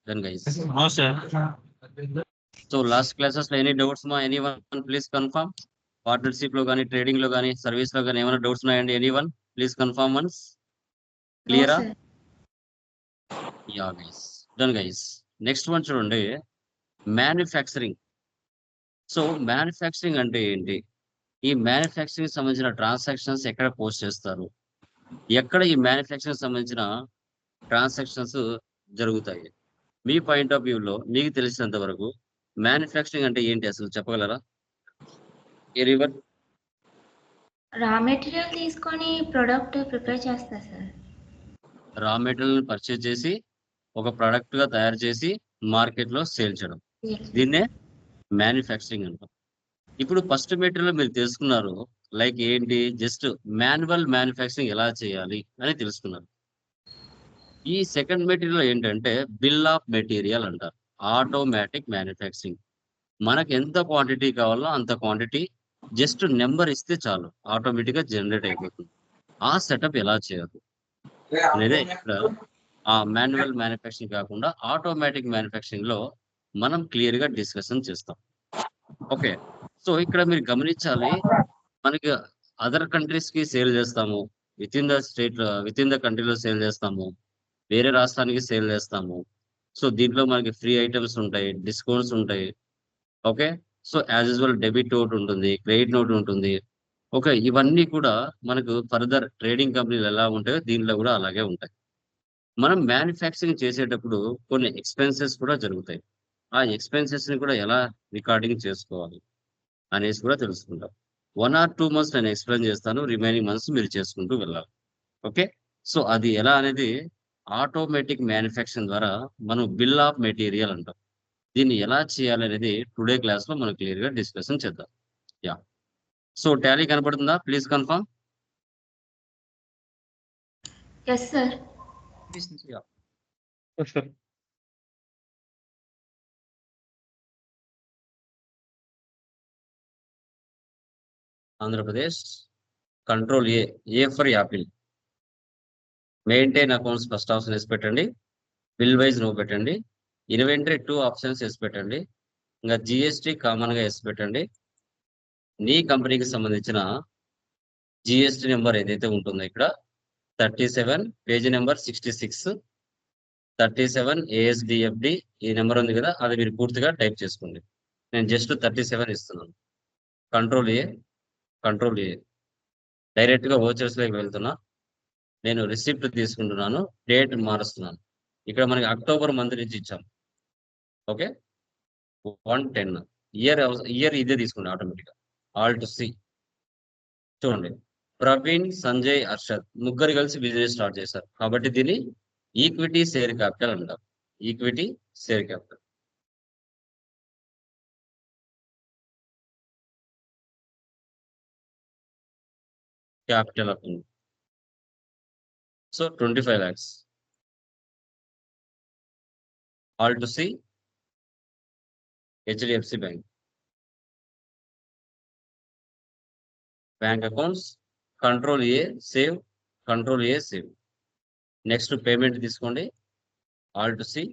Done, guys. No, sir. So last classes లో any doubts మా anyone please confirm. Partnership లో కానీ trading లో కానీ సర్వీస్ లో కానీ ఏమైనా డౌట్స్ ఉన్నాయండి anyone please confirm once No, క్లియరా sir. Yeah guys done guys next one చూడండి మ్యానుఫ్యాక్చరింగ్ సో మ్యానుఫ్యాక్చరింగ్ అంటే ఏంటి ఈ మ్యానుఫ్యాక్చరింగ్ సంబంధించిన ట్రాన్సాక్షన్స్ ఎక్కడ పోస్ట్ చేస్తారు ఎక్కడ ఈ మ్యానుఫ్యాక్చరింగ్ సంబంధించిన ట్రాన్సాక్షన్స్ జరుగుతాయి మీ పాయింట్ ఆఫ్ వ్యూలో మీకు తెలిసినంత వరకు మ్యానుఫ్యాక్చరింగ్ అంటే ఏంటి అసలు చెప్పగలరా ఎనీవన్ రా మెటీరియల్ తీసుకొని ప్రొడక్ట్ ప్రిపేర్ చేస్తా సార్. రా మెటీరియల్ పర్చేజ్ చేసి ఒక ప్రోడక్ట్ గా తయారు చేసి మార్కెట్ లో సేల్ చేయడం దీన్నే మ్యానుఫ్యాక్చరింగ్ అంటాం ఇప్పుడు ఫస్ట్ మెటీరియల్ మీరు తెలుసుకున్నారు లైక్ ఏంటి జస్ట్ మాన్యువల్ మ్యానుఫ్యాక్చరింగ్ ఎలా చేయాలి అని తెలుసుకున్నారు ఈ సెకండ్ మెటీరియల్ ఏంటంటే బిల్ ఆఫ్ మెటీరియల్ అంటారు ఆటోమేటిక్ మ్యానుఫ్యాక్చరింగ్ మనకు ఎంత క్వాంటిటీ కావాలో అంత క్వాంటిటీ జస్ట్ నెంబర్ ఇస్తే చాలు ఆటోమేటిక్ గా జనరేట్ అయిపోతుంది ఆ సెటప్ ఎలా చేయాలి అనేది ఇక్కడ ఆ మాన్యువల్ మ్యానుఫ్యాక్చరింగ్ కాకుండా ఆటోమేటిక్ మ్యానుఫ్యాక్చరింగ్ లో మనం క్లియర్ గా డిస్కషన్ చేస్తాం ఓకే సో ఇక్కడ మీరు గమనించాలి మనకి అదర్ కంట్రీస్ కి సేల్ చేస్తాము with in the state with in the కంట్రీలో సేల్ చేస్తాము వేరే రాష్ట్రానికి సేల్ చేస్తాము సో దీంట్లో మనకి ఫ్రీ ఐటమ్స్ ఉంటాయి డిస్కౌంట్స్ ఉంటాయి okay so as usual debit note ఉంటుంది క్రెడిట్ నోట్ ఉంటుంది ఓకే ఇవన్నీ కూడా మనకు ఫర్దర్ ట్రేడింగ్ కంపెనీలు ఎలా ఉంటాయో దీంట్లో కూడా అలాగే ఉంటాయి మనం మ్యానుఫ్యాక్చరింగ్ చేసేటప్పుడు కొన్ని ఎక్స్పెన్సెస్ కూడా జరుగుతాయి ఆ ఎక్స్పెన్సెస్ ని కూడా ఎలా రికార్డింగ్ చేసుకోవాలి అనేసి కూడా తెలుసుకుంటాం 1 or 2 months నేను ఎక్స్ప్లెయిన్ చేస్తాను రిమైనింగ్ మంత్స్ మీరు చేసుకుంటూ వెళ్ళాలి ఓకే సో అది ఎలా అనేది ఆటోమేటిక్ మ్యానుఫ్యాక్చరింగ్ ద్వారా మనం బిల్ ఆఫ్ మెటీరియల్ అంటాం దీన్ని ఎలా చేయాలి అనేది టుడే క్లాస్ లో మనం క్లియర్ గా డిస్కషన్ చేద్దాం యా సో టాలీ కనపడుతుందా please confirm yes sir. Yeah Yes, sir. Andhra Pradesh control A for Apple maintain accounts first option వేసి పెట్టండి బిల్ వైజ్ నో పెట్టండి ఇన్వెంటరీ 2 ఆప్షన్స్ వేసి పెట్టండి ఇంకా జిఎస్టీ కామన్ గా వేసి పెట్టండి నీ కంపెనీకి సంబంధించిన జిఎస్టీ నెంబర్ ఏదైతే ఉంటుందో ఇక్కడ 37 పేజీ నెంబర్ 66 37 ఏఎస్డిఎఫ్డి ఈ నెంబర్ ఉంది కదా అది మీరు పూర్తిగా టైప్ చేసుకోండి నేను జస్ట్ 37 ఇస్తున్నాను కంట్రోల్ ఏ డైరెక్ట్ గా ఓచర్స్ లోకి వెళ్తున్నా నేను రిసిప్ట్ తీసుకుంటున్నాను డేట్ మారుస్తున్నాను ఇక్కడ మనకి అక్టోబర్ మంత్ నుంచి ఇచ్చాం ఓకే 110 ఇయర్ ఇదే తీసుకుంటాం ఆటోమేటిక్ గా ఆల్ టు సి చూడండి ప్రవీణ్ సంజయ్ అర్షద్ ముగ్గురు కలిసి బిజినెస్ స్టార్ట్ చేశారు కాబట్టి దీన్ని ఈక్విటీ షేర్ క్యాపిటల్ అంటారు ఈక్విటీ షేర్ క్యాపిటల్ క్యాపిటల్ అవుతుంది so 25 lakhs alt C HDFC bank accounts control A save next payment తీసుకోండి alt C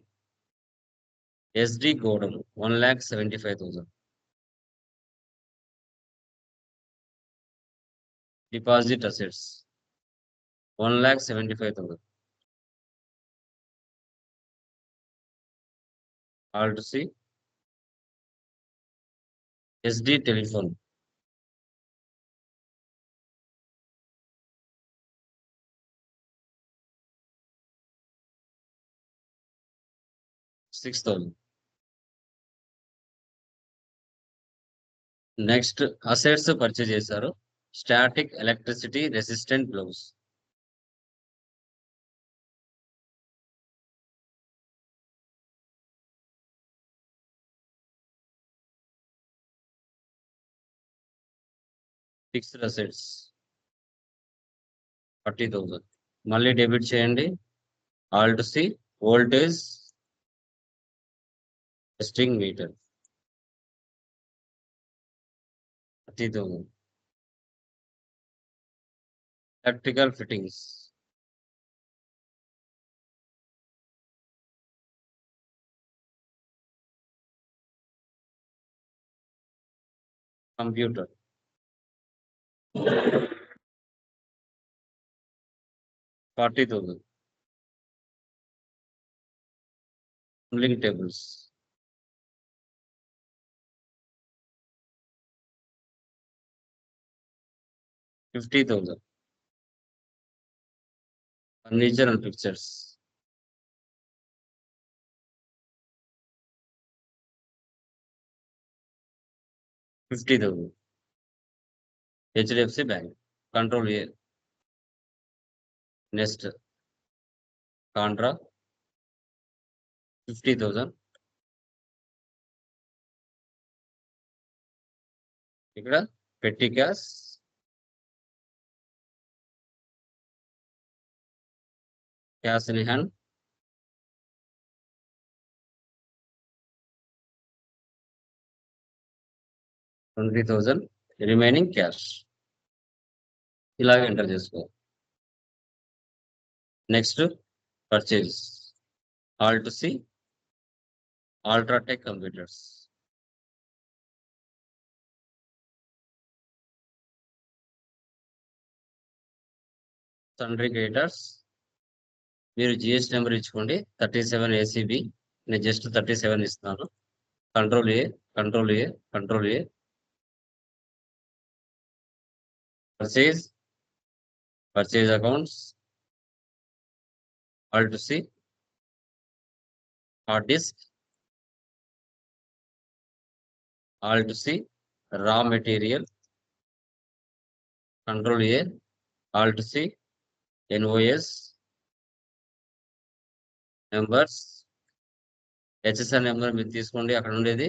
SD godown 1,75,000 deposit assets 1,75,000 alt C SD telephone $6,000 next assets purchase చేశారు static electricity resistant gloves fixed assets 40,000 మళ్ళీ debit చేయండి alt C voltage testing meter 30,000 electrical fittings computer 40,000. Handling tables 50,000. Furniture and pictures 50,000. HDFC Bank. Control A. Next, Contra 50,000. ఇక్కడ పెట్టి cash in hand 20,000. Remaining cash ఇలాగ enter చేసుకో. Next purchase Alt C Ultratech computers sundry creators మీరు GST number ఇచ్చుకోండి 37 ACB. నేను just 37 ఇస్తున్నాను. Control A purchase accounts Alt C hard disk Alt C raw material control A Alt C NOS numbers HSR number మీరు తీసుకోండి అక్కడ ఉండేది.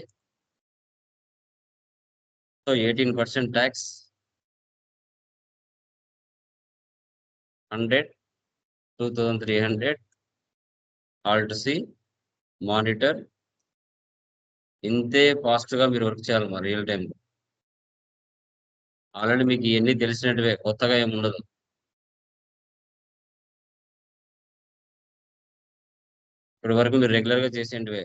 So 18% tax 100 2,300 Alt C monitor. ఇంతే ఫాస్ట్గా మీరు వర్క్ చేయాలి మరి రియల్ టైం. ఆల్రెడీ మీకు ఇవన్నీ తెలిసినట్టువే, కొత్తగా ఏమి ఉండదు. ఇప్పటి వరకు మీరు రెగ్యులర్గా చేసేటివే.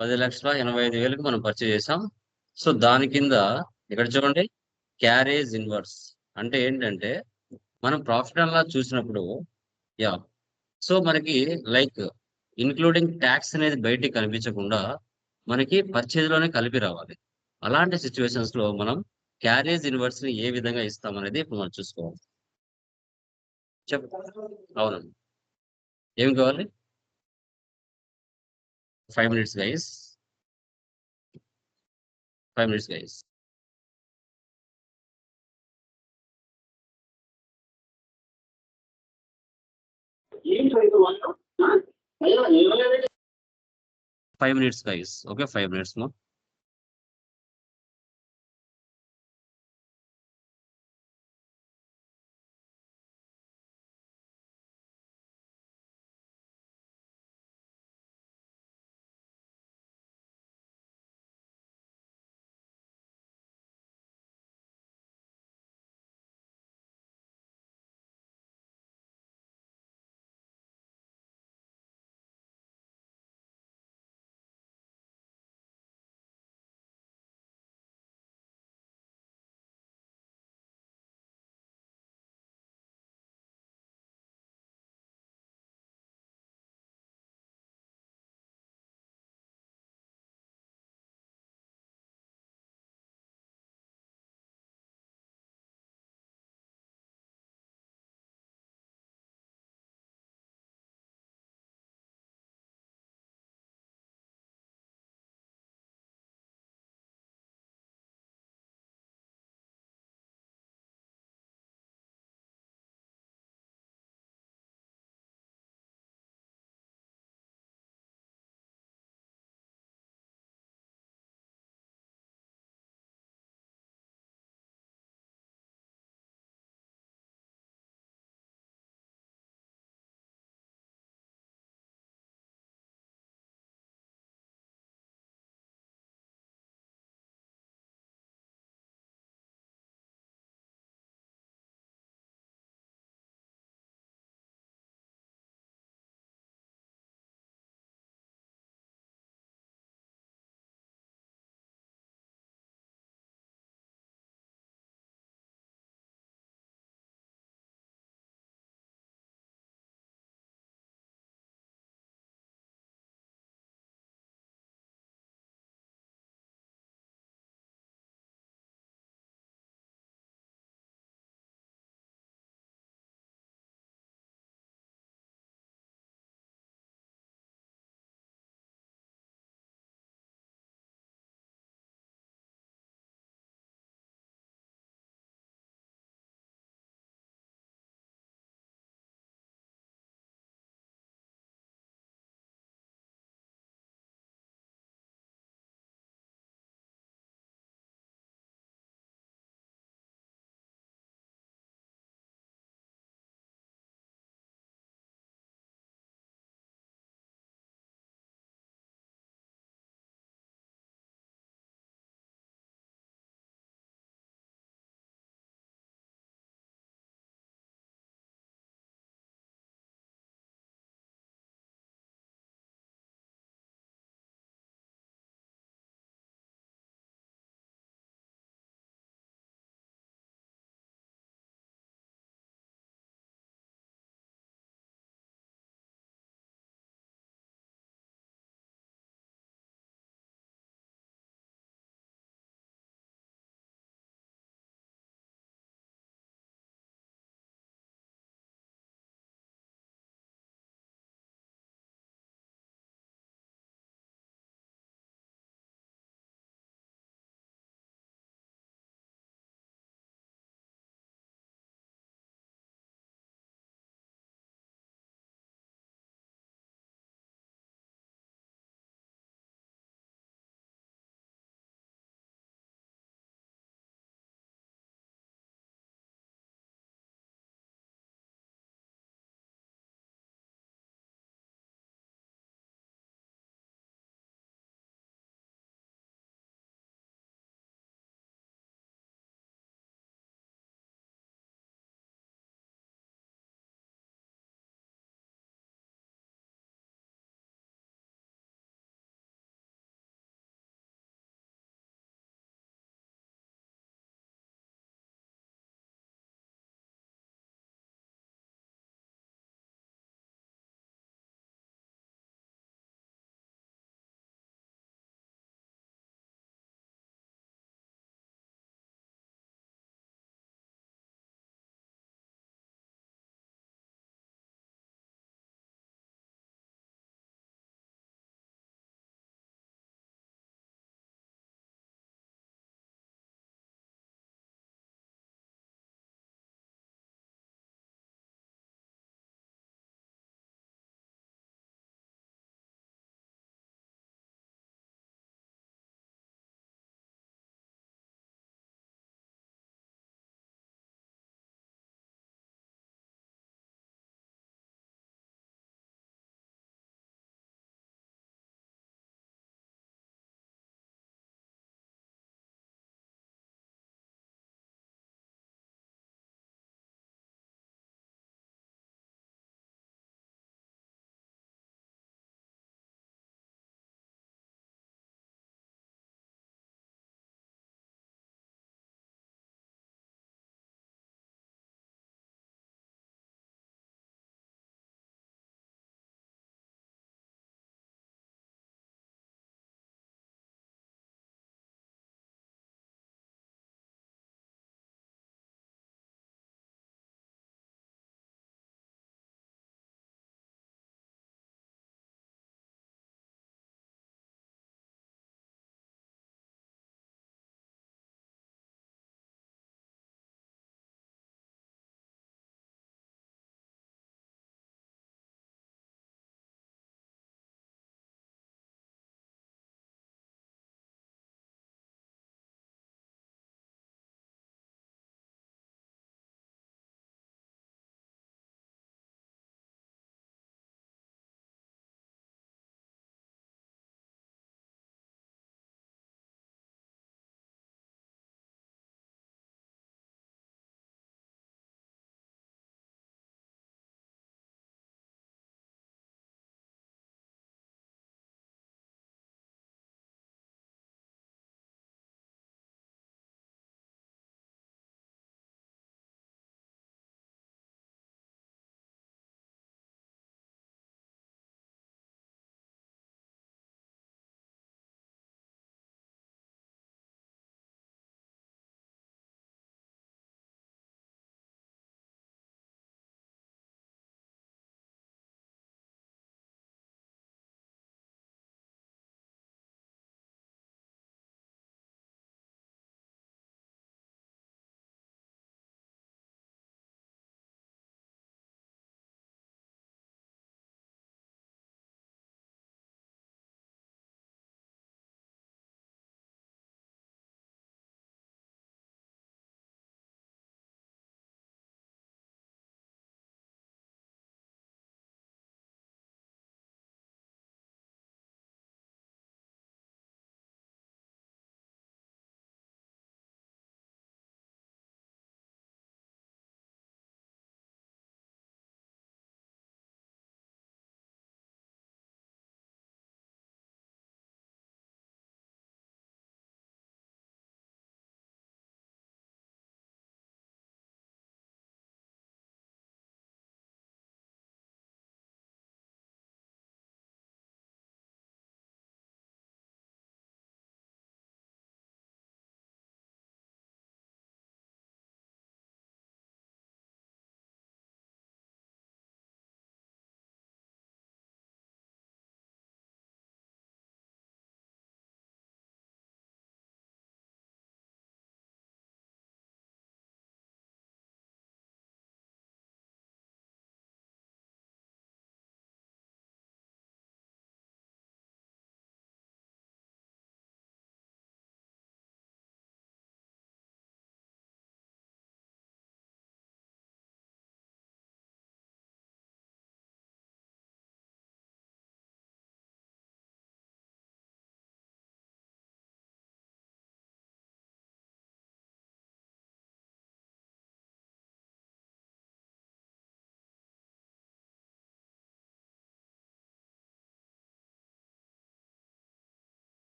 ₹10,85,000 మనం పర్చేజ్ చేసాం. సో దాని కింద ఇక్కడ చూడండి క్యారేజ్ ఇన్వర్స్ అంటే ఏంటంటే మనం ప్రాఫిట్ అలా చూసినప్పుడు యా సో మనకి లైక్ ఇన్క్లూడింగ్ ట్యాక్స్ అనేది బయటికి కనిపించకుండా మనకి పర్చేజ్ లోనే కలిపి రావాలి. అలాంటి సిచ్యువేషన్స్ లో మనం క్యారేజ్ ఇన్వర్స్ ని ఏ విధంగా ఇస్తాం అనేది ఇప్పుడు మనం చూసుకోవాలి. చెప్పు. అవునండి. ఏం కావాలి? 5 minutes guys. 5 minutes guys. Five minutes guys. Okay, 5 minutes more.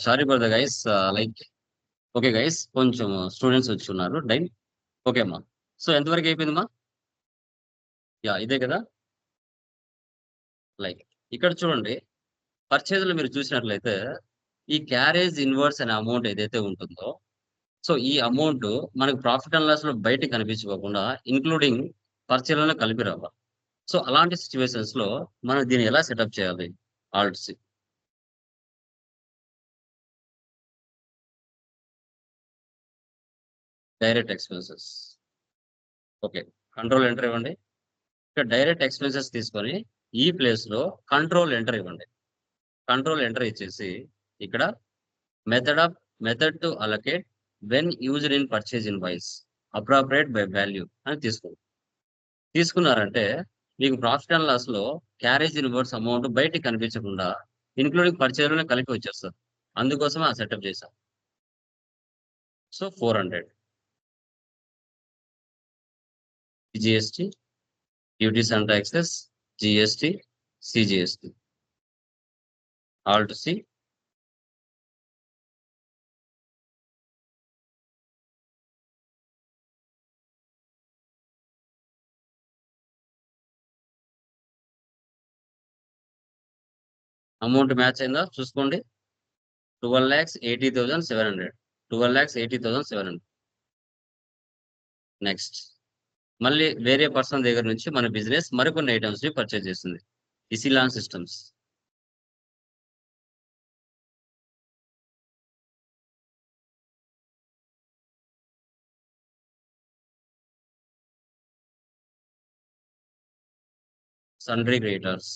Sorry for the guys, like okay guys, కొంచెం స్టూడెంట్స్ వచ్చి ఉన్నారు డైన్. ఓకే అమ్మా. సో ఎంతవరకు అయిపోయిందమ్మా? ఇదే కదా. లైక్ ఇక్కడ చూడండి, పర్చేజ్లో మీరు చూసినట్లయితే ఈ క్యారేజ్ ఇన్వర్స్ అనే అమౌంట్ ఏదైతే ఉంటుందో, సో ఈ అమౌంట్ మనకు ప్రాఫిట్ అండ్ లాస్ లో బయట కనిపించుకోకుండా ఇంక్లూడింగ్ పర్చేజ్లోనే కలిపి రావాలి. సో అలాంటి సిచ్యువేషన్స్ లో మనం దీన్ని ఎలా సెటప్ చేయాలి? ఆల్ట్స్ direct expenses. Okay, control enter ఇవ్వండి. ఇక్కడ డైరెక్ట్ ఎక్స్పెన్సెస్ తీసుకొని ఈ ప్లేస్ లో కంట్రోల్ ఎంటర్ ఇవ్వండి. కంట్రోల్ ఎంటర్ ఇచ్చేసి ఇక్కడ method to allocate when used in purchase invoice appropriate by value అని తీసుకున్నారంటే మీకు ప్రాఫిట్ అండ్ లాస్ లో క్యారేజ్ ఇన్వర్స్ అమౌంట్ బయటికి కనిపించకుండా ఇంక్లూడింగ్ పర్చేజ్ లోనే కలిపి వచ్చేస్తారు. అందుకోసమే ఆ సెటప్ చేశాం. So 400 GST, duties and taxes, GST, CGST, alt C, amount match అయిందా చూసుకోండి. 12,80,700. 12,80,700. నెక్స్ట్ మళ్ళీ వేరే పర్సన్ దగ్గర నుంచి మన బిజినెస్ మరికొన్ని ఐటమ్స్ ని పర్చేజ్ చేస్తుంది. ఇసిలాన్ సిస్టమ్స్. Sundry creators.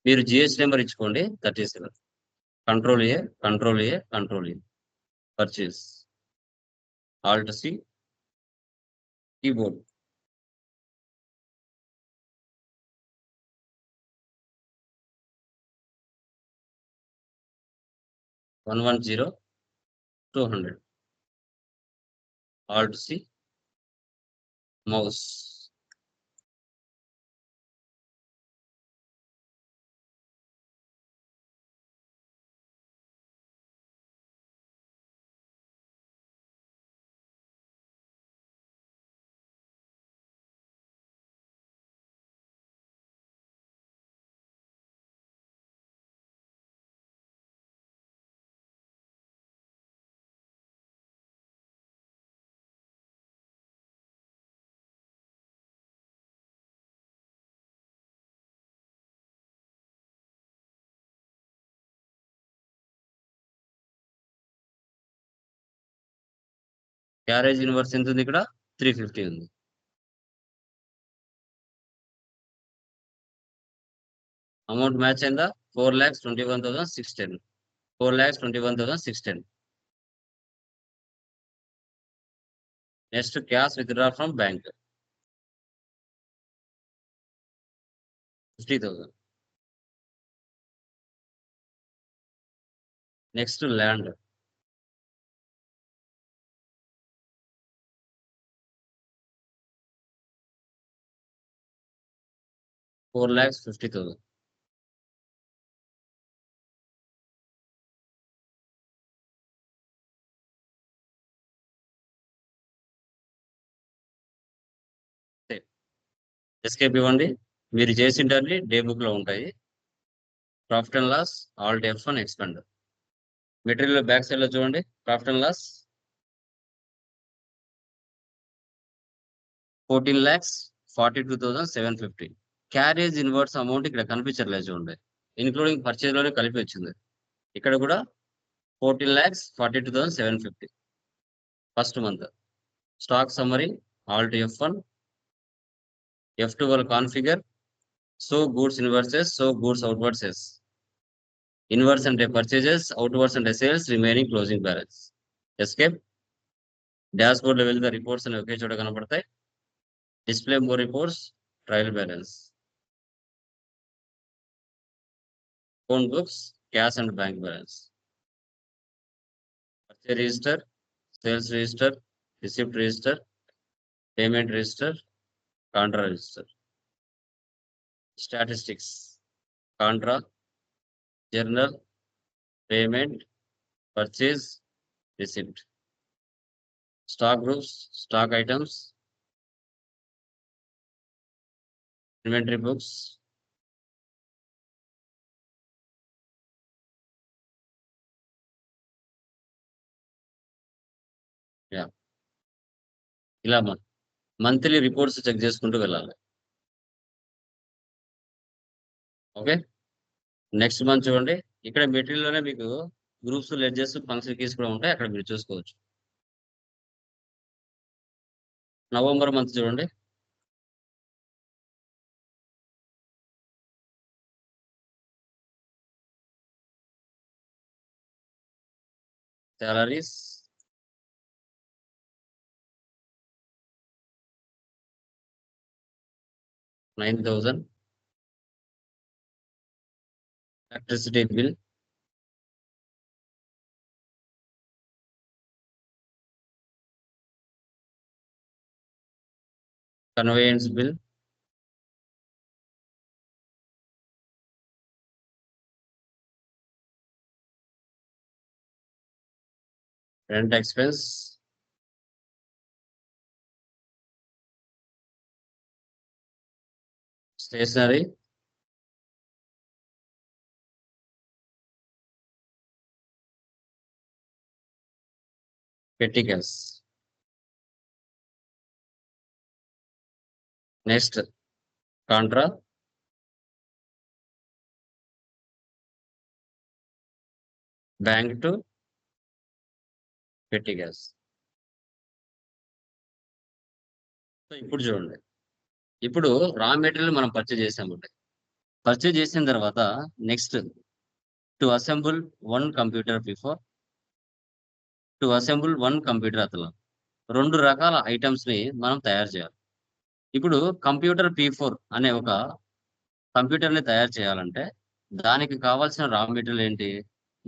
మీరు జిఎస్టీ నెంబర్ ఇచ్చుకోండి 37. Control A, control A, control A, purchase, alt C, keyboard. One 200. ఆల్ట్ సి, మౌస్. క్యారేజ్ ఇన్వర్స్ ఎంత ఉంది ఇక్కడ? 350 ఉంది. అమౌంట్ మ్యాచ్ అయిందా? 4,21,610. 4,21,610. Next cash withdraw from bank 50,000. Next land 4,50,000. Escape ఇవ్వండి. మీరు చేసింటారని డే బుక్ లో ఉంటాయి. Profit and loss, alt F1 expand. Material back side లో చూడండి, profit and loss 14,42,750. Carriage inwards amount ఇక్కడ కనిపించట్లేదు చూడండి, ఇన్క్లూడింగ్ పర్చేజ్ లోనే కలిపి వచ్చింది. ఇక్కడ కూడా 14,42,750. First month stock summary, Alt F1, F2 will configure so goods inverses, so goods outwards. Inverse అంటే purchases, outwards అంటే sales, remaining closing balance. Escape. Dashboard లో వెళ్తే రిపోర్ట్స్ అని ఒకే చోట కనపడతాయి. Display more reports, trial balance, phone books, cash and bank balance, purchase register, sales register, receipt register, payment register, Contra register, statistics, Contra, journal, payment, purchase, receipt. Stock groups, stock items, inventory books, ఇలా monthly reports check చేసుకుంటూ వెళ్ళాలి. Okay, next month చూడండి, ఇక్కడ material లోనే మీకు groups, ledges, function keys కూడా ఉంటాయి, అక్కడ మీరు చూసుకోవచ్చు. నవంబర్ మంత్ చూడండి, salaries, $9,000, electricity bill, conveyance bill, rent expense, stationery, petty cash. Next, contra, bank to petty cash. So ఇప్పుడు చూడండి, ఇప్పుడు రా మెటీరియల్ మనం పర్చేజ్ చేసామండి. పర్చేజ్ చేసిన తర్వాత next to assemble one computer before, to assemble one computer అతను 2 రకాల items ని మనం తయారు చేయాలి. ఇప్పుడు కంప్యూటర్ P4 అనే ఒక కంప్యూటర్ ని తయారు చేయాలంటే దానికి కావాల్సిన రా మెటీరియల్ ఏంటి?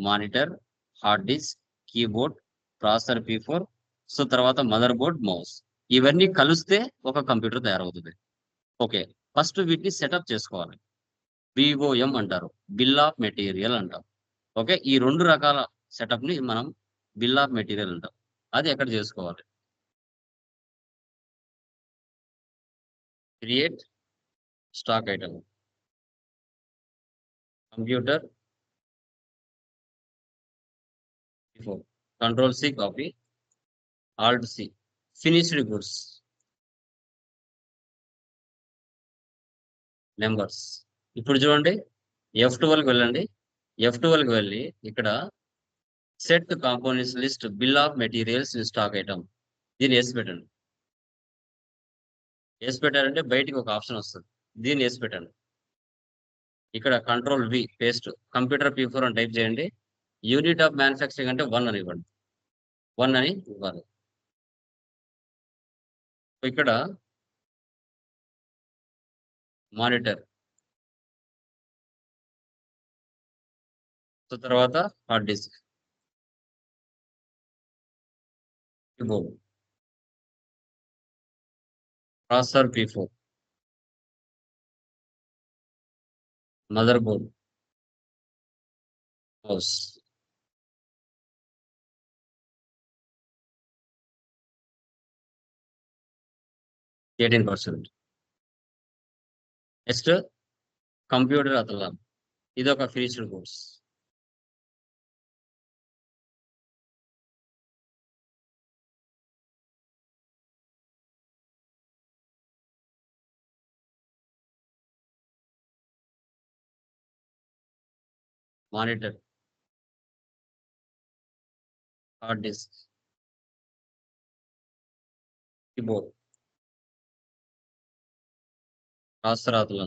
Monitor, hard disk, keyboard, processor P4, so తర్వాత మదర్ బోర్డ్, మౌస్, ఇవన్నీ కలిస్తే ఒక కంప్యూటర్ తయారవుతుంది. ఓకే, ఫస్ట్ వీటిని సెటప్ చేసుకోవాలి. BOM అంటారు, బిల్ ఆఫ్ మెటీరియల్ అంటారు. ఓకే, ఈ 2 రకాల సెటప్ ని మనం బిల్ ఆఫ్ మెటీరియల్ అంటాం. అది ఎక్కడ చేసుకోవాలి? Create stock item, computer P4, control C copy, Alt C, finished goods, numbers. ఇప్పుడు చూడండి, F12కి వెళ్ళండి. F12కి వెళ్ళి ఇక్కడ set components list bill of materials in stock item, దీన్ని వేసి పెట్టండి. వేసి పెట్టారంటే బయటికి ఒక ఆప్షన్ వస్తుంది, దీన్ని వేసి పెట్టండి. ఇక్కడ control V paste, computer P4 అని టైప్ చేయండి. యూనిట్ ఆఫ్ మ్యానుఫ్యాక్చరింగ్ అంటే 1 అని ఇవ్వండి, 1 అని ఇవ్వాలి. ఇక్కడ మానిటర్, సో తర్వాత hard disk, keyboard, processor P4, mother board, mouse. %18. Next computer Athlon, ఇది ఒక finished course. Monitor, hard disk, keyboard, processor Athlon,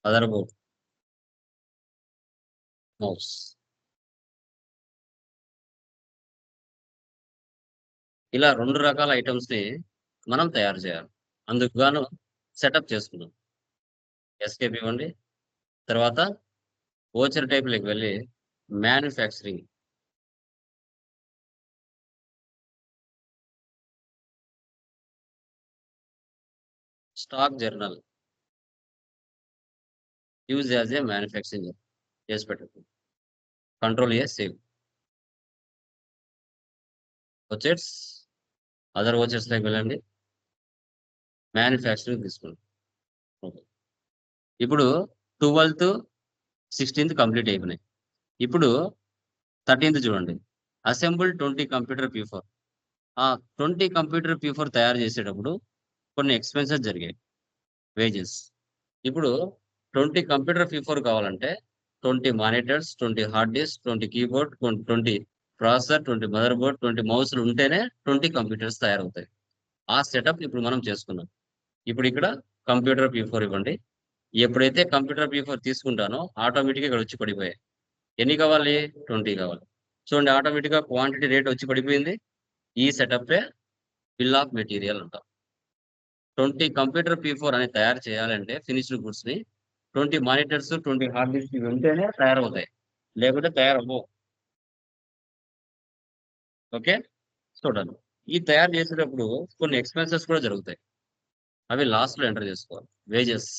mother board, mouse. ఇలా 2 రకాల ఐటమ్స్ ని మనం తయారు చేయాలి. అందుకు గాను సెటప్ చేసుకున్నాం. ఎస్కేప్ ఇవ్వండి. తర్వాత ఓచర్ టైప్‌లోకి వెళ్ళి manufacturing, stock journal use as a manufacturing. చేసి పెట్టండి. Control A save. Vouchers other vouchers like వెళ్ళండి. మ్యానుఫ్యాక్చరింగ్ తీసుకోండి. ఓకే. ఇప్పుడు 12th 16th కంప్లీట్ అయిపోయినాయి. ఇప్పుడు 13th చూడండి. Assemble 20 computer P4. ఆ 20 కంప్యూటర్ P4 తయారు చేసేటప్పుడు కొన్ని ఎక్స్పెన్సెస్ జరిగాయి. వేజెస్. ఇప్పుడు 20 కంప్యూటర్ P4 కావాలంటే 20 monitors, 20 hard disk, 20 keyboard, 20 processor, 20 mother board, 20 మౌస్లు ఉంటేనే 20 కంప్యూటర్స్ తయారవుతాయి. ఆ సెటప్ ఇప్పుడు మనం చేసుకున్నాం. ఇప్పుడు ఇక్కడ కంప్యూటర్ P4 ఇవ్వండి. ఎప్పుడైతే కంప్యూటర్ P4 తీసుకుంటానో ఆటోమేటిక్గా ఇక్కడ వచ్చి పడిపోయాయి. ఎన్ని కావాలి? 20 కావాలి. చూడండి, ఆటోమేటిక్గా క్వాంటిటీ రేట్ వచ్చి పడిపోయింది. ఈ సెటప్పే బిల్ ఆఫ్ మెటీరియల్ అంటాం. 20 కంప్యూటర్ P4 అని తయారు చేయాలంటే ఫినిష్డ్ గుడ్స్ ని 20 మానిటర్స్, 20 హార్డ్ డిస్క్ ఇవి ఉంటేనే తయారవుతాయి. లేకపోతే తయారవ్వవు. ఓకే, చూడండి. ఈ తయారు చేసేటప్పుడు కొన్ని ఎక్స్పెన్సెస్ కూడా జరుగుతాయి. అవి లాస్ట్ లో ఎంటర్ చేసుకోవాలి. Wages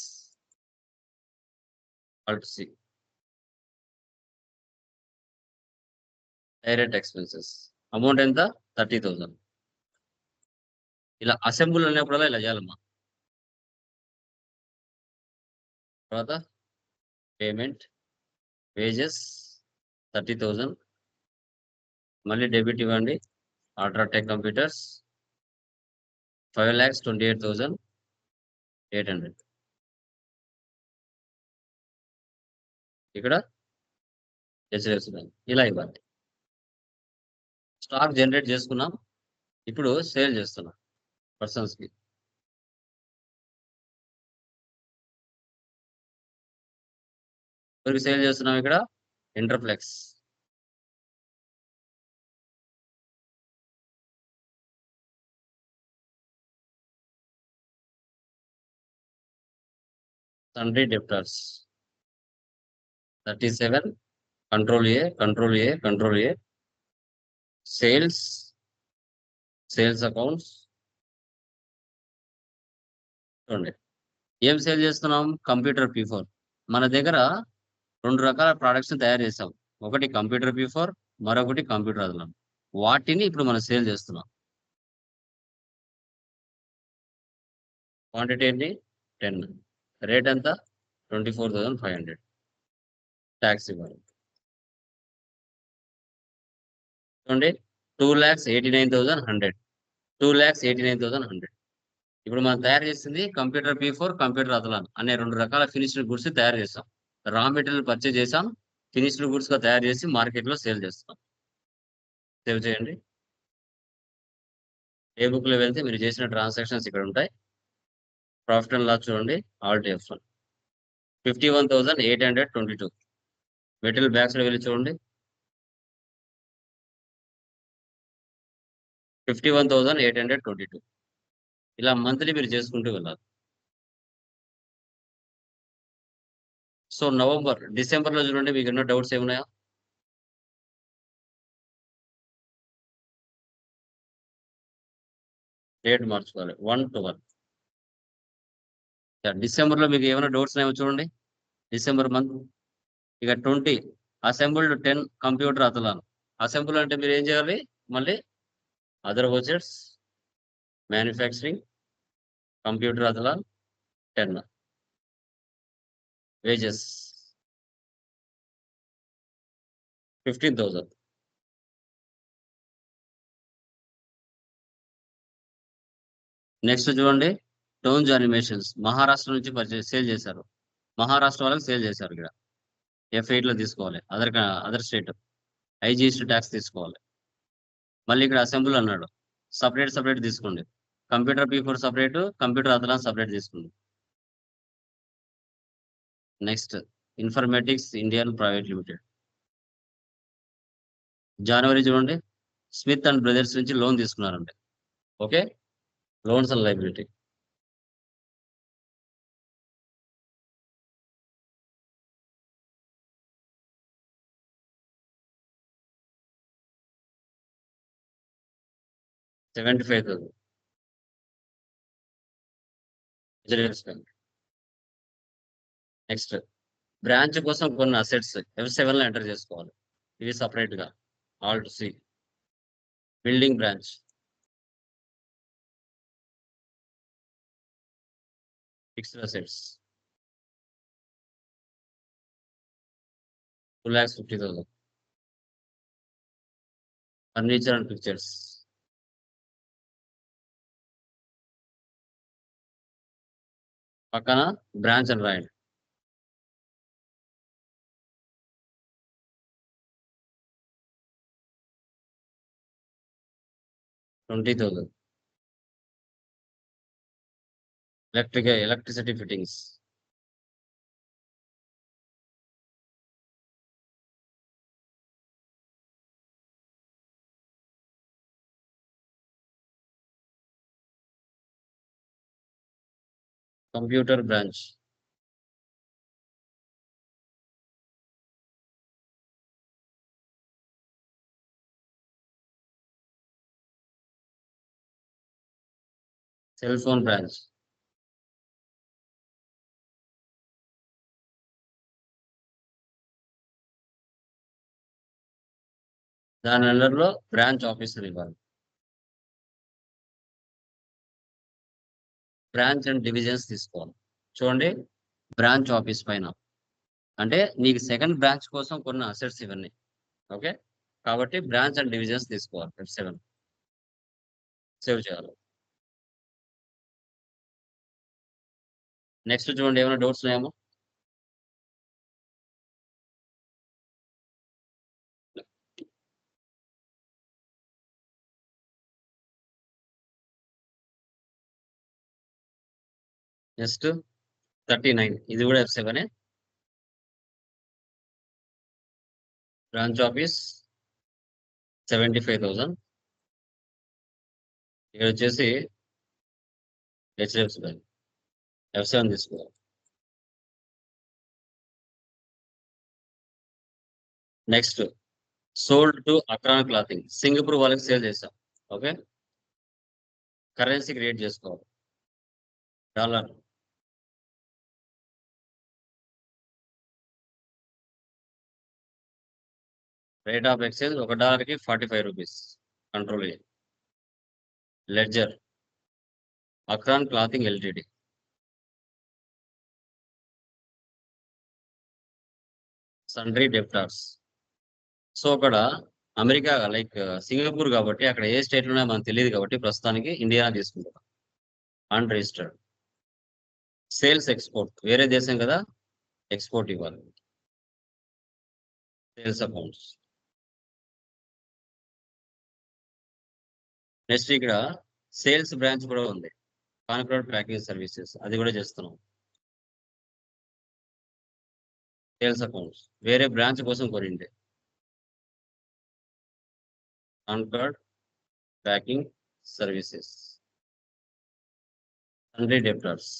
Alt C. Direct expenses amount ఎంత? 30,000. ఇలా అసెంబుల్ అనేప్పుడల్లా ఇలా చేయాలమ్మా. తర్వాత పేమెంట్, వేజెస్ 30,000. మళ్ళీ డెబిట్ ఇవ్వండి. UltraTech computers 5,28,800. ఇక్కడ HDFC బ్యాంక్. ఇలా ఇవ్వాలి. స్టాక్ జనరేట్ చేసుకున్నాం. ఇప్పుడు సేల్ చేస్తున్నాం పర్సన్స్ కి. ఎవరికి సేల్ చేస్తున్నాం? ఇక్కడ Interflex. Sundry debtors 37. Control A, control A, control A. Sales accounts చూడండి. ఏం సేల్ చేస్తున్నాం? Computer P4. మన దగ్గర 2 రకాల ప్రొడక్ట్స్ తయారు చేసాం. ఒకటి కంప్యూటర్ P4, మరొకటి కంప్యూటర్ అదనం. వాటిని ఇప్పుడు మనం సేల్ చేస్తున్నాం. క్వాంటిటీ ఏంటి? 10. రేట్ ఎంత? 24,500. ట్యాక్స్ ఇవ్వాలి. చూడండి, 2,89,100. 2,89,100. ఇప్పుడు మనం తయారు చేసింది కంప్యూటర్ P4, కంప్యూటర్ అదలాన్ అనే 2 రకాల ఫినిష్డ్ గుడ్స్ తయారు చేసాం. రా మెటీరియల్ పర్చేజ్ చేసాం. ఫినిష్డ్ గుడ్స్ గా తయారు చేసి మార్కెట్ లో సేల్ చేస్తాం. సేవ్ చేయండి. ఏ బుక్ లో వెళ్తే మీరు చేసిన ట్రాన్సాక్షన్స్ ఇక్కడ ఉంటాయి. ప్రాఫిట్ అండ్ లాస్ చూడండి. All F1 51,822. మెటీరియల్ బ్యాగ్స్ లో వెళ్ళి చూడండి. 51,822. ఇలా మంత్లీ మీరు చేసుకుంటూ వెళ్ళాలి. సో డిసెంబర్ లో చూడండి, మీకు ఎన్నో డౌట్స్ ఏమున్నాయా? డేట్ మార్చుకోవాలి. 1/12. డిసెంబర్ లో మీకు ఏమైనా డౌట్స్ ఉన్నాయో చూడండి. డిసెంబర్ మంత్ ఇక 20 అసెంబుల్డ్ 10 కంప్యూటర్ అతలాను. అసెంబుల్ అంటే మీరు ఏం చేయాలి? మళ్ళీ other vouchers, manufacturing, computer Athlon 10. Wages 15,000. Next చూడండి, టోన్స్ యానిమేషన్స్ మహారాష్ట్ర నుంచి సేల్ చేశారు. మహారాష్ట్ర వాళ్ళకి సేల్ చేశారు. ఇక్కడ F8 లో తీసుకోవాలి. అదర్ స్టేట్ IGST ట్యాక్స్ తీసుకోవాలి. మళ్ళీ ఇక్కడ అసెంబుల్ అన్నాడు. సపరేట్ తీసుకోండి. Computer P4 separate, computer Athlon separate తీసుకోండి. Next Informatics Indian private limited. జనవరి చూడండి, స్మిత్ అండ్ బ్రదర్స్ నుంచి లోన్ తీసుకున్నారండి. Okay, loans and liability. $75,000. Next branch కోసం కొన్ని అసెట్స్ F7 లో ఎంటర్ చేసుకోవాలి. ఇవి సపరేట్ గా alt C. Building branch fixed assets 2,50,000. Furniture and pictures పక్కన బ్రాంచ్ అని రాయండి. $20,000. Electricity fittings computer branch cell phone branch దాని అండర్లో బ్రాంచ్ ఆఫీసర్ ఇవ్వాలి. బ్రాంచ్ అండ్ డివిజన్స్ తీసుకోవాలి. చూడండి బ్రాంచ్ ఆఫీస్ పైన అంటే నీకు సెకండ్ బ్రాంచ్ కోసం కొన్ని అసెట్స్ ఇవన్నీ. ఓకే, కాబట్టి బ్రాంచ్ అండ్ డివిజన్స్ తీసుకోవాలి. F7 సేవ్ చేయాలి. నెక్స్ట్ చూడండి ఏమైనా డౌట్స్ ఉన్నాయేమో. నెక్స్ట్ 39 ఇది కూడా F7. Branch office 75,000. ఇక్కడ వచ్చేసి HDFC బ్యాంక్ F7 తీసుకోవాలి. Next sold to Akron clothing Singapore వాళ్ళకి సేల్ చేస్తాం. ఓకే, కరెన్సీ క్రియేట్ చేసుకోవాలి. డాలర్ రేట్ ఆఫ్ ఎక్స్చేంజ్ $1కి 45 rupees. Control A. Ledger Akron clothing LTD sundry debtors. So అక్కడ అమెరికా లైక్ సింగపూర్ కాబట్టి అక్కడ ఏ స్టేట్ లోనే మనకు తెలియదు కాబట్టి ప్రస్తుతానికి ఇండియా తీసుకుంటాం. అన్రిజిస్టర్డ్. సేల్స్ ఎక్స్పోర్ట్ వేరే దేశం కదా, ఎక్స్పోర్ట్ ఇవ్వాలి. Sales accounts. నెక్స్ట్ ఇక్కడ సేల్స్ బ్రాంచ్ కూడా ఉంది. కాన్ఫిడెంట్ ప్యాకేజ్ సర్వీసెస్ అది కూడా చేస్తున్నాం. సేల్స్ అకౌంట్స్ వేరే బ్రాంచ్ కోసం కొనిండే. Confident packing services sundry debtors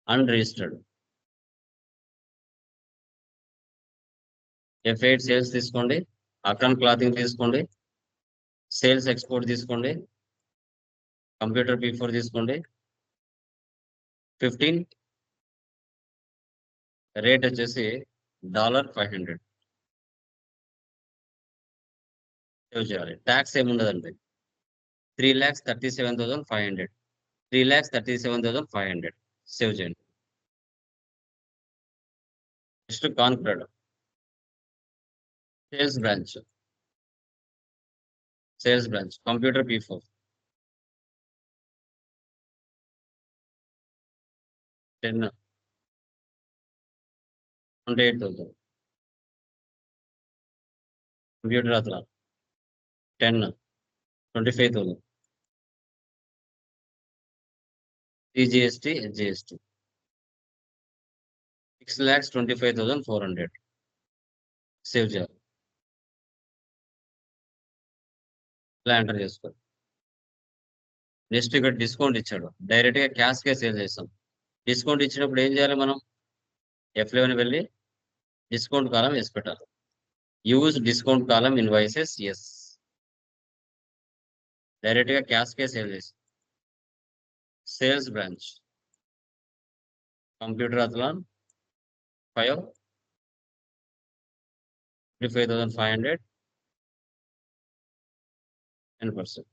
unregistered. F8 sales తీసుకోండి. అక్రాన్ క్లాతింగ్ తీసుకోండి. సేల్స్ ఎక్స్పోర్ట్ తీసుకోండి. కంప్యూటర్ P4 తీసుకోండి. 15 రేట్ వచ్చేసి $500 సేవ్ చేయాలి. ట్యాక్స్ ఏముండదండి. 3,37,500 3,37,500 సేవ్ చేయండి. Next confident sales branch computer P4 10 28,000. Computer అట్లా 10 25,000. CGST GST 6,25,400 సేవ్ చేయాలి. ఇలా ఎంటర్ చేసుకోవాలి. నెక్స్ట్ ఇక్కడ డిస్కౌంట్ ఇచ్చాడు. డైరెక్ట్ గా క్యాష్ కే సేల్ చేస్తాం. డిస్కౌంట్ ఇచ్చినప్పుడు ఏం చేయాలి మనం? F11 వెళ్ళి డిస్కౌంట్ కాలం వేసి పెట్టాలి. Use discount column invoices yes. Direct గా క్యాష్ కే సేల్ చేస్తాం. Sales branch computer Athlon 5 35,500, 10%.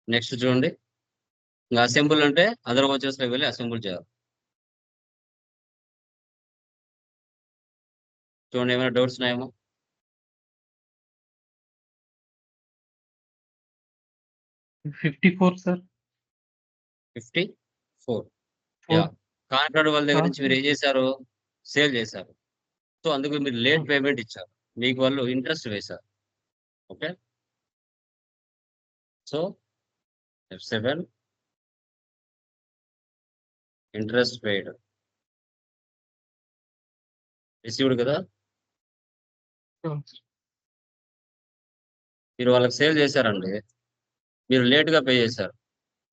Next చూడండి, ఇంకా అసెంబుల్ అంటే అదర్ వచ్చేసి వెళ్ళి అసెంబుల్ చేయాలి. చూడండి, ఏమైనా డౌట్స్ ఉన్నాయేమో? $54, sir. 54. యా, కాంట్రాక్ట్ వాళ్ళ దగ్గర నుంచి మీరు ఏం చేశారు? సేల్ చేశారు. సో అందుకు మీరు లేట్ పేమెంట్ ఇచ్చారు, మీకు వాళ్ళు ఇంట్రెస్ట్ వేశారు. Okay, so F7 interest paid received కదా. మీరు వాళ్ళకి సేల్ చేశారండి, మీరు లేట్ గా పే చేశారు.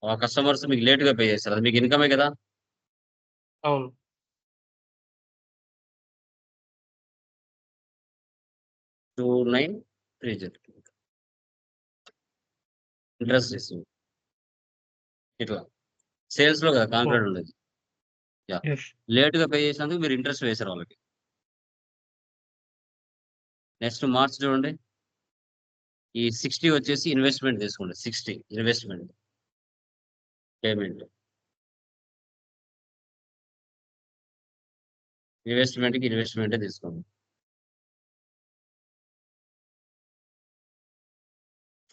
ఆ కస్టమర్స్ మీకు లేట్ గా పే చేశారు, అది మీకు ఇన్కమే కదా. అవును. 2930 ఇంట్రెస్ట్ రిసీవ్. ఇట్లా సేల్స్ లో కదా కాంట్రాక్ట్ ఉండేది. Yes. లేట్ గా పే చేసినందుకు మీరు ఇంట్రెస్ట్ వేశారు వాళ్ళకి. నెక్స్ట్ మార్చ్ చూడండి, ఈ 60 వచ్చేసి ఇన్వెస్ట్మెంట్ తీసుకోండి. 60 ఇన్వెస్ట్మెంట్ పేమెంట్. ఇన్వెస్ట్మెంట్ తీసుకోండి.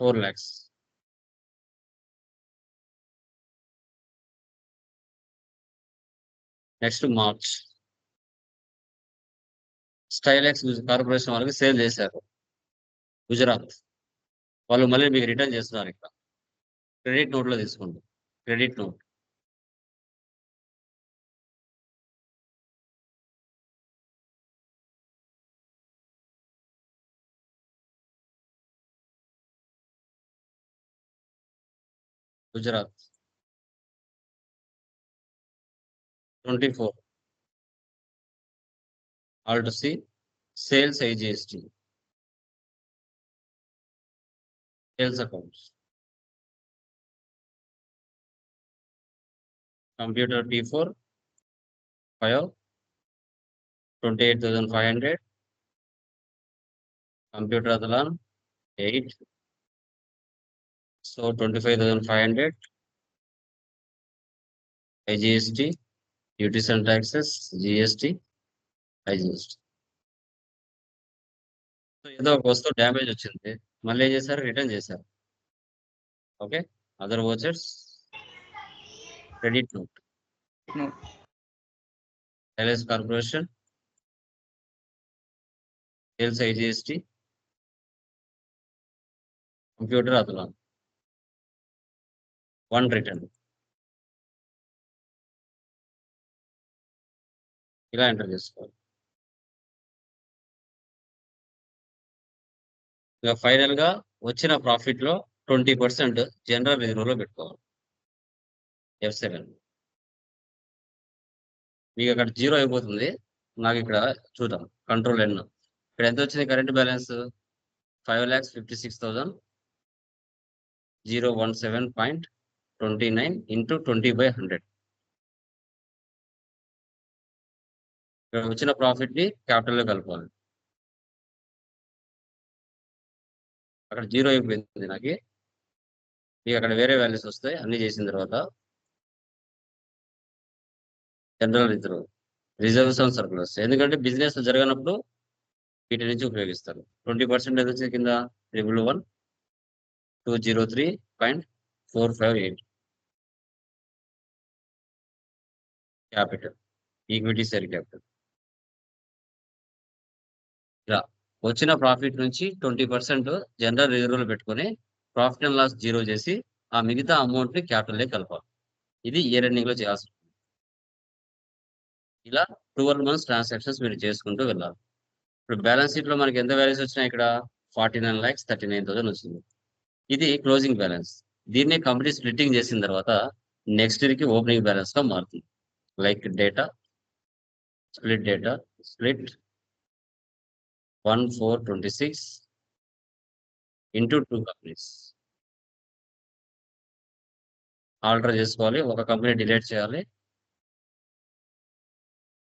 4 lakhs. నెక్స్ట్ మార్చ్ స్టైలెక్స్ కార్పొరేషన్ వాళ్ళకి సేల్ చేశారు గుజరాత్. వాళ్ళు మళ్ళీ మీకు రిటర్న్ చేస్తున్నారు. ఇక్కడ క్రెడిట్ నోట్ లో తీసుకోండి. Credit note Gujarat 24. Alt C sales IGST sales accounts computer T4 5 28,500. Computer Athlon 8, so 25,500. IGST, duties and taxes, GST, IGST. సో ఏదో ఒక వస్తువు డ్యామేజ్ వచ్చింది, మళ్ళీ ఏం చేశారు? రిటర్న్ చేశారు. Okay, other vouchers credit note. LS corporation sales IGST computer Athlon 1 return. ఇలా ఎంటర్ చేసుకోవాలి. ఇక ఫైనల్ గా వచ్చిన ప్రాఫిట్ లో 20% జనరల్ రిజర్వ్ లో పెట్టుకోవాలి. F7 మీకు అక్కడ 0 అయిపోతుంది. నాకు ఇక్కడ చూద్దాం, కంట్రోల్ N. ఇక్కడ ఎంత వచ్చింది? Current balance 5,56,017.29 into 20/100. ఇక్కడ వచ్చిన ప్రాఫిట్ ని క్యాపిటల్ లో కలపాలి. అక్కడ 0 అయిపోయింది నాకు. మీకు అక్కడ వేరే వాల్యూస్ వస్తాయి. అన్ని చేసిన తర్వాత జనరల్ రిజర్వ్స్ అండ్ సర్ప్లస్, ఎందుకంటే బిజినెస్ జరగనప్పుడు వీటి నుంచి ఉపయోగిస్తారు. 20% ఏది వచ్చింది కింద? 111,203.458 క్యాపిటల్, ఈక్విటీ షేర్ క్యాపిటల్. ఇలా వచ్చిన ప్రాఫిట్ నుంచి 20% జనరల్ రిజర్వ్ లో పెట్టుకొని ప్రాఫిట్ అండ్ లాస్ 0 చేసి ఆ మిగతా అమౌంట్ ని క్యాపిటల్ లో కలపాలి. ఇది ఇయర్ ఎండింగ్ లో చేయాల్సి ఉంటుంది. ఇలా 12 months ట్రాన్సాక్షన్స్ మీరు చేసుకుంటూ వెళ్ళాలి. ఇప్పుడు బ్యాలెన్స్ షీట్ లో మనకి ఎంత వాల్యూస్ వచ్చినాయి? ఇక్కడ 49,39,000 వచ్చింది. ఇది క్లోజింగ్ బ్యాలెన్స్. దీన్నే కంపెనీ స్ప్లిట్టింగ్ చేసిన తర్వాత నెక్స్ట్ ఇయర్ కి ఓపెనింగ్ బ్యాలెన్స్ గా మారుతుంది. Like data split 1,426 into 2 companies. Alter చేసుకోవాలి, ఒక కంపెనీ డిలీట్ చేయాలి.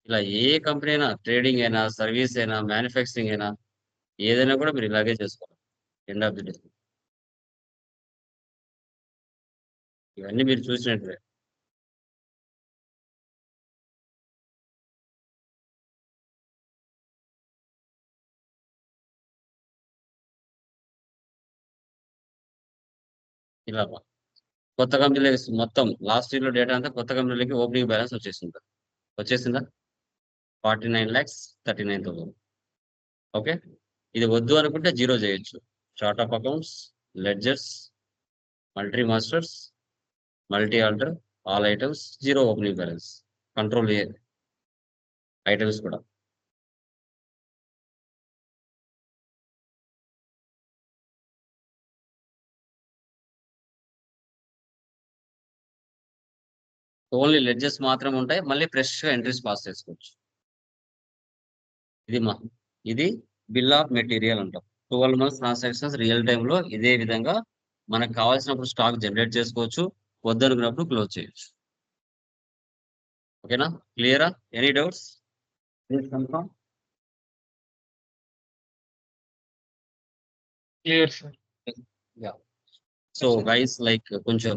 ఇలా ఏ కంపెనీ అయినా, ట్రేడింగ్ అయినా, సర్వీస్ అయినా, మ్యానుఫ్యాక్చరింగ్ అయినా, ఏదైనా కూడా మీరు ఇలాగే చేసుకోవాలి ఎండ్ ఆఫ్ ది డే. ఇవన్నీ మీరు చూసినట్లే. ఇలా కొత్త కంపెనీలకి మొత్తం లాస్ట్ ఇయర్ లో డేటా అంతా కొత్త కంపెనీలకి ఓపెనింగ్ బ్యాలెన్స్ వచ్చేసిందా 49,39,000. ఓకే, ఇది వద్దు అనుకుంటే జీరో చేయొచ్చు. Chart of accounts, ledgers, multi masters, multi alter, all items, zero opening balance, control ఏ ఐటమ్స్ కూడా. ఓన్లీ లెడ్జెస్ మాత్రమే ఉంటాయి. మళ్ళీ ఫ్రెష్ గా ఎంట్రీస్ పాస్ చేసుకోవచ్చు. ఇది బిల్ ఆఫ్ మెటీరియల్ అంటాం. 12 months ట్రాన్సాక్షన్స్ రియల్ టైమ్ లో ఇదే విధంగా మనకు కావాల్సినప్పుడు స్టాక్ జనరేట్ చేసుకోవచ్చు, వద్దనుకున్నప్పుడు క్లోజ్ చేయొచ్చు. ఓకేనా, క్లియరా? Any doubts? Please confirm. Clear sir. So guys, like కొంచెం